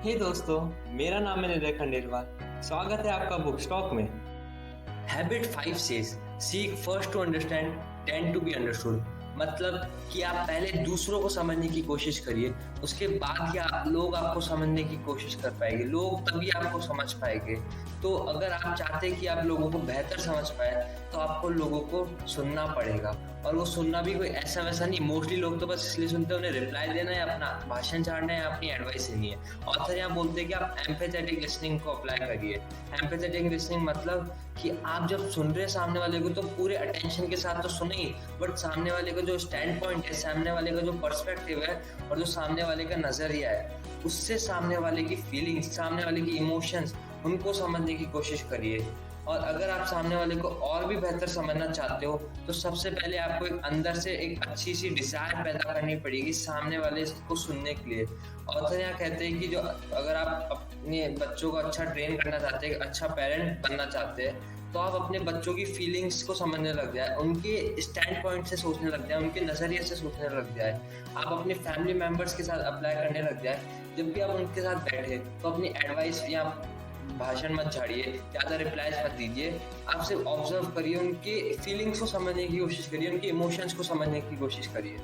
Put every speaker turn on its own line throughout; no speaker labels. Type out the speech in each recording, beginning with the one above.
हे दोस्तों, मेरा नाम है निदय खंडेलवाल। स्वागत है आपका बुक स्टॉक में।
Habit 5 says seek first to understand then to be understood. मतलब कि आप पहले दूसरों को समझने की कोशिश करिए, उसके बाद ही लोग आपको समझने की कोशिश कर पाएंगे, लोग तभी आपको समझ पाएंगे। तो अगर आप चाहते हैं कि आप लोगों को बेहतर समझ पाए तो आपको लोगों को सुनना पड़ेगा। और वो सुनना भी कोई ऐसा वैसा नहीं, मोस्टली लोग तो बस इसलिए सुनते हैं उन्हें रिप्लाई देना है, अपना भाषण झाड़ना है, अपनी एडवाइस देनी है। ऑथर यहाँ बोलते हैं कि आप एम्पैथेटिक लिसनिंग को अप्लाई करिए। एम्पैथेटिक लिसनिंग मतलब कि आप जब सुन रहे हैं सामने वाले को तो पूरे अटेंशन के साथ तो सुने ही, बट सामने वाले का जो स्टैंड पॉइंट है, सामने वाले का जो पर्सपेक्टिव है और जो सामने वाले का नजरिया है, उससे सामने वाले की फीलिंग्स, सामने वाले की इमोशंस, उनको समझने की कोशिश करिए। और अगर आप सामने वाले को और भी बेहतर समझना चाहते हो तो सबसे पहले आपको एक अंदर से एक अच्छी सी डिजायर पैदा करनी पड़ेगी सामने वाले को सुनने के लिए। ऑथर यहाँ कहते हैं कि जो अगर आप अपने बच्चों को अच्छा ट्रेन करना चाहते हैं, अच्छा पेरेंट बनना चाहते हैं, तो आप अपने बच्चों की फीलिंग्स को समझने लग जाए, उनके स्टैंड पॉइंट से सोचने लग जाए, उनके नजरिए से सोचने लग जाए। आप अपने फैमिली मेंबर्स के साथ अप्लाई करने लग जाए। जब भी आप उनके साथ बैठे तो अपनी एडवाइस या भाषण मत झाड़िए, ज़्यादा रिप्लाईज मत दीजिए। आप सिर्फ ऑब्जर्व करिए, उनकी फीलिंग्स को समझने की कोशिश करिए, उनके इमोशंस को समझने की कोशिश करिए।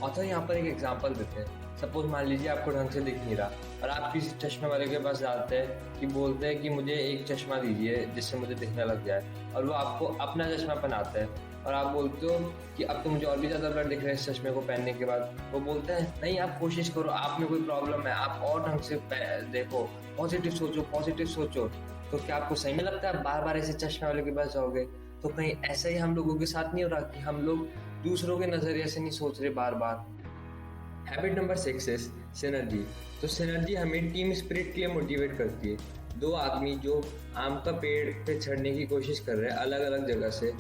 ऑथर यहाँ पर एक एग्जांपल देते हैं। सपोज मान लीजिए आपको ढंग से दिख नहीं रहा और आप किसी चश्मे वाले के पास जाते हैं कि बोलते हैं कि मुझे एक चश्मा दीजिए जिससे मुझे दिखने लग जाए, और वो आपको अपना चश्मा पहनाते हैं और आप बोलते हो कि अब तो मुझे और भी ज़्यादा ब्लर दिख रहा है इस चश्मे को पहनने के बाद। वो बोलते हैं नहीं, आप कोशिश करो, आप में कोई प्रॉब्लम है, आप और ढंग से देखो, पॉजिटिव सोचो, पॉजिटिव सोचो। तो क्या आपको सही में लगता है बार बार ऐसे चश्मे वाले के पास जाओगे? तो कहीं ऐसा ही हम लोगों के साथ नहीं हो रहा कि हम लोग दूसरों के नज़रिए से नहीं सोच रहे बार बार। हैबिट नंबर 6 है सिनर्जी। तो सिनर्जी हमें टीम स्पिरिट के लिए मोटिवेट करती है। दो आदमी जो आम का पेड़ पे चढ़ने की कोशिश कर रहे हैं अलग अलग जगह से,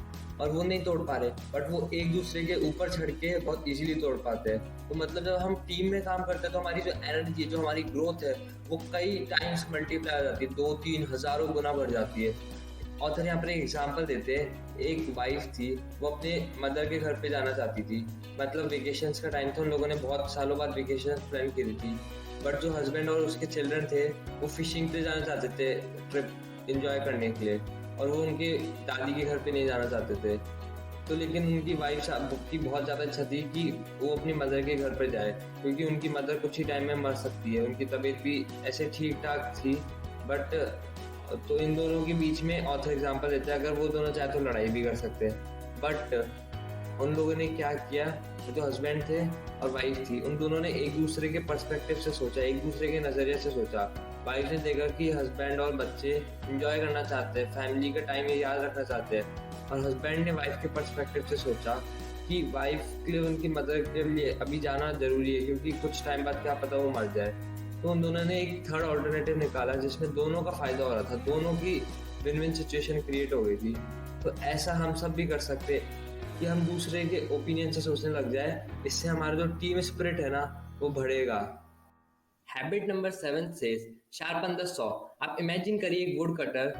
और वो नहीं तोड़ पा रहे, बट वो एक दूसरे के ऊपर चढ़ के बहुत इजीली तोड़ पाते हैं। तो मतलब जब हम टीम में काम करते हैं तो हमारी जो एनर्जी, जो हमारी ग्रोथ है, वो कई टाइम्स मल्टीप्लाई हो जाती है, 2-3 हज़ारों गुना बढ़ जाती है। ऑथर यहाँ पर एक एग्जाम्पल देते हैं। एक वाइफ थी, वो अपने मदर के घर पे जाना चाहती थी। मतलब वेकेशंस का टाइम था, उन लोगों ने बहुत सालों बाद वेकेशन प्लान करी थी। बट जो हस्बैंड और उसके चिल्ड्रन थे वो फिशिंग पे जाना चाहते थे, ट्रिप एंजॉय करने के लिए, और वो उनके दादी के घर पे नहीं जाना चाहते थे। तो लेकिन उनकी वाइफ की बहुत ज़्यादा इच्छा थी कि वो अपनी मदर के घर पर जाए, क्योंकि उनकी मदर कुछ ही टाइम में मर सकती है। उनकी तबीयत भी ऐसे ठीक ठाक थी, बट तो इन दोनों के बीच में ऑथर एग्जांपल देता है, अगर वो दोनों चाहे तो लड़ाई भी कर सकते हैं। बट उन लोगों ने क्या किया, जो हस्बैंड थे और वाइफ थी, उन दोनों ने एक दूसरे के पर्सपेक्टिव से सोचा, एक दूसरे के नज़रिए से सोचा। वाइफ ने देखा कि हस्बैंड और बच्चे इंजॉय करना चाहते हैं, फैमिली का टाइम याद रखना चाहते हैं, और हस्बैंड ने वाइफ के पर्सपेक्टिव से सोचा कि वाइफ के लिए, उनकी मदर के लिए अभी जाना ज़रूरी है, क्योंकि कुछ टाइम बाद क्या पता वो मर जाए। तो उन दोनों ने एक थर्ड ऑल्टरनेटिव निकाला जिसमें दोनों का फ़ायदा हो रहा था, दोनों की विन विन सिचुएशन क्रिएट हो गई थी। तो ऐसा हम सब भी कर सकते हैं कि हम दूसरे के ओपिनियन से सोचने लग जाए, इससे हमारा जो टीम स्पिरिट है ना, वो बढ़ेगा। हैबिट नंबर 7 से शार्पन द सॉ। आप इमेजिन करिए एक वुड कटर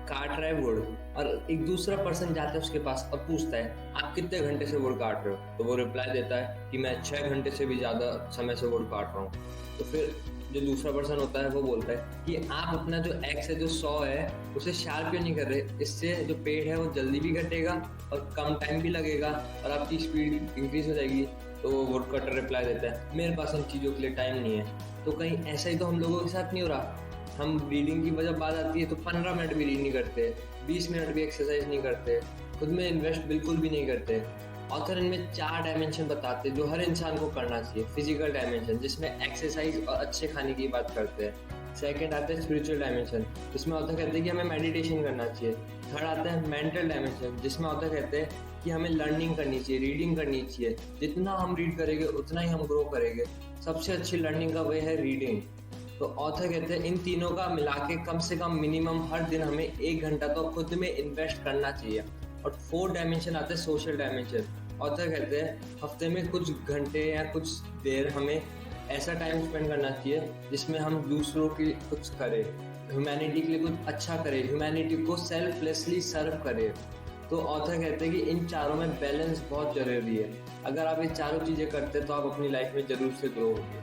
काट रहा है वुड, और एक दूसरा पर्सन जाता है उसके पास और पूछता है आप कितने घंटे से वुड काट रहे हो? तो वो रिप्लाई देता है कि मैं 6 घंटे से भी ज़्यादा समय से वुड काट रहा हूँ। तो फिर जो दूसरा पर्सन होता है वो बोलता है कि आप अपना जो एक्स है, जो सॉ है, उसे शार्प क्यों नहीं कर रहे? इससे जो पेड़ है वो जल्दी भी कटेगा और कम टाइम भी लगेगा और आपकी स्पीड इंक्रीज हो जाएगी। तो वो वुड कटर रिप्लाई देता है मेरे पास इन चीज़ों के लिए टाइम नहीं है। तो कहीं ऐसा ही तो हम लोगों के साथ नहीं हो रहा? हम रीडिंग की वजह बात आती है तो 15 मिनट भी रीड नहीं करते, 20 मिनट भी एक्सरसाइज नहीं करते, खुद में इन्वेस्ट बिल्कुल भी नहीं करते। ऑथर इनमें 4 डायमेंशन बताते हैं जो हर इंसान को करना चाहिए। फिजिकल डायमेंशन, जिसमें एक्सरसाइज और अच्छे खाने की बात करते हैं। सेकंड आता है स्पिरिचुअल डायमेंशन, जिसमें ऑथर कहते हैं कि हमें मेडिटेशन करना चाहिए। थर्ड आता है मेंटल डायमेंशन, जिसमें ऑथर कहते हैं कि हमें लर्निंग करनी चाहिए, रीडिंग करनी चाहिए। जितना हम रीड करेंगे उतना ही हम ग्रो करेंगे। सबसे अच्छी लर्निंग का वे है रीडिंग। तो ऑथर कहते हैं इन तीनों का मिला के कम से कम मिनिमम हर दिन हमें 1 घंटा तो खुद में इन्वेस्ट करना चाहिए। और 4th डायमेंशन आता है सोशल डायमेंशन। ऑथर कहते हैं हफ्ते में कुछ घंटे या कुछ देर हमें ऐसा टाइम स्पेंड करना चाहिए जिसमें हम दूसरों के लिए कुछ करें, ह्यूमैनिटी के लिए कुछ अच्छा करें, ह्यूमैनिटी को सेल्फलेसली सर्व करें। तो ऑथर कहते हैं कि इन चारों में बैलेंस बहुत ज़रूरी है। अगर आप ये चारों चीज़ें करते हैं तो आप अपनी लाइफ में ज़रूर से ग्रो होंगे।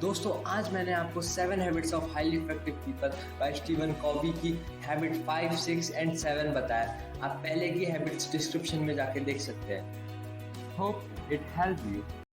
दोस्तों आज मैंने आपको 7 habits of highly effective people by Stephen Covey की हैबिट 5, 6 एंड 7 बताया। आप पहले की हैबिट्स डिस्क्रिप्शन में जाके देख सकते हैं।
Hope it helped you.